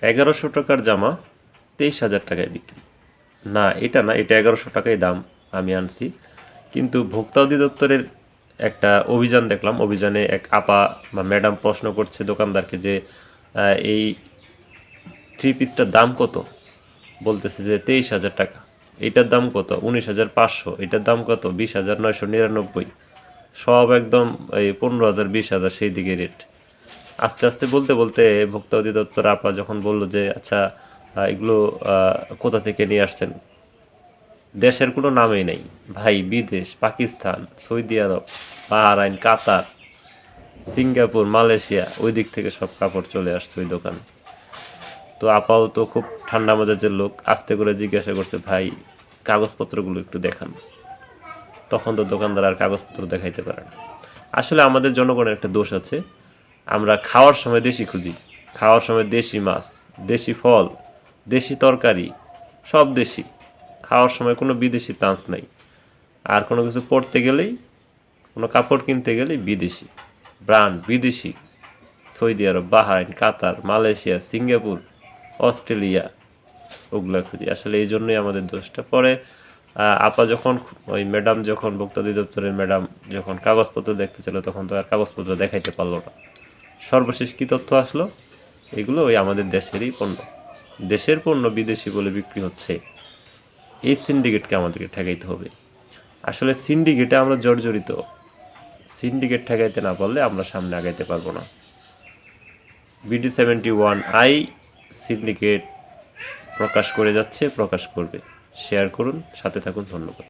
1100 টাকার জামা 23,000 টাকায় বিক্রি। না, এটা না, এটা 1100 টাকাই দাম আমি আনছি। কিন্তু ভোক্তা অধিদপ্তরের একটা অভিযান দেখলাম, অভিযানে এক আপা বা ম্যাডাম প্রশ্ন করছে দোকানদারকে যে এই থ্রি পিসটার দাম কত? বলতেছে যে 23,000 টাকা। এটার দাম কত? 19,500। এটার দাম কত? 20,999। সব একদম এই 15,000 20,000 সেই দিকে রেট। আস্তে আস্তে বলতে বলতে ভোক্তা অধিদপ্তর আপা যখন বলল যে আচ্ছা এগুলো কোথা থেকে নিয়ে আসছেন, দেশের কোনো নামেই নেই ভাই, বিদেশ, পাকিস্তান, সৌদি আরব, বাহরাইন, কাতার, সিঙ্গাপুর, মালয়েশিয়া, ওই দিক থেকে সব কাপড় চলে আসছে ওই দোকানে। তো আপাও তো খুব ঠান্ডা মেজাজের লোক, আস্তে করে জিজ্ঞাসা করছে ভাই কাগজপত্রগুলো একটু দেখান। তখন তো দোকানদার আর কাগজপত্র দেখাইতে পারে না। আসলে আমাদের জনগণের একটা দোষ আছে, আমরা খাওয়ার সময় দেশি খুঁজি, খাওয়ার সময় দেশি মাছ, দেশি ফল, দেশি তরকারি, সব দেশি। খাওয়ার সময় কোনো বিদেশি চান্স নাই। আর কোনো কিছু পড়তে গেলেই, কোনো কাপড় কিনতে গেলেই বিদেশি ব্র্যান্ড, বিদেশি, সৌদি আরব, বাহরাইন, কাতার, মালয়েশিয়া, সিঙ্গাপুর, অস্ট্রেলিয়া, ওগুলা খুঁজি। আসলে এই জন্যই আমাদের দোষটা। পরে আপা যখন ওই ম্যাডাম যখন ভোক্তা অধিদপ্তরের ম্যাডাম যখন কাগজপত্র দেখতে ছিল তখন তো আর কাগজপত্র দেখাইতে পারলো না। সর্বশেষ কী তথ্য আসলো? এগুলো ওই আমাদের দেশেরই পণ্য, দেশের পণ্য বিদেশি বলে বিক্রি হচ্ছে। এই সিন্ডিকেটকে আমাদেরকে ঠেকাইতে হবে। আসলে সিন্ডিকেটে আমরা জর্জরিত, সিন্ডিকেট ঠেকাইতে না পারলে আমরা সামনে আগাইতে পারবো না। BD71I সিন্ডিকেট প্রকাশ করে যাচ্ছে, প্রকাশ করবে। শেয়ার করুন, সাথে থাকুন, ধন্যবাদ।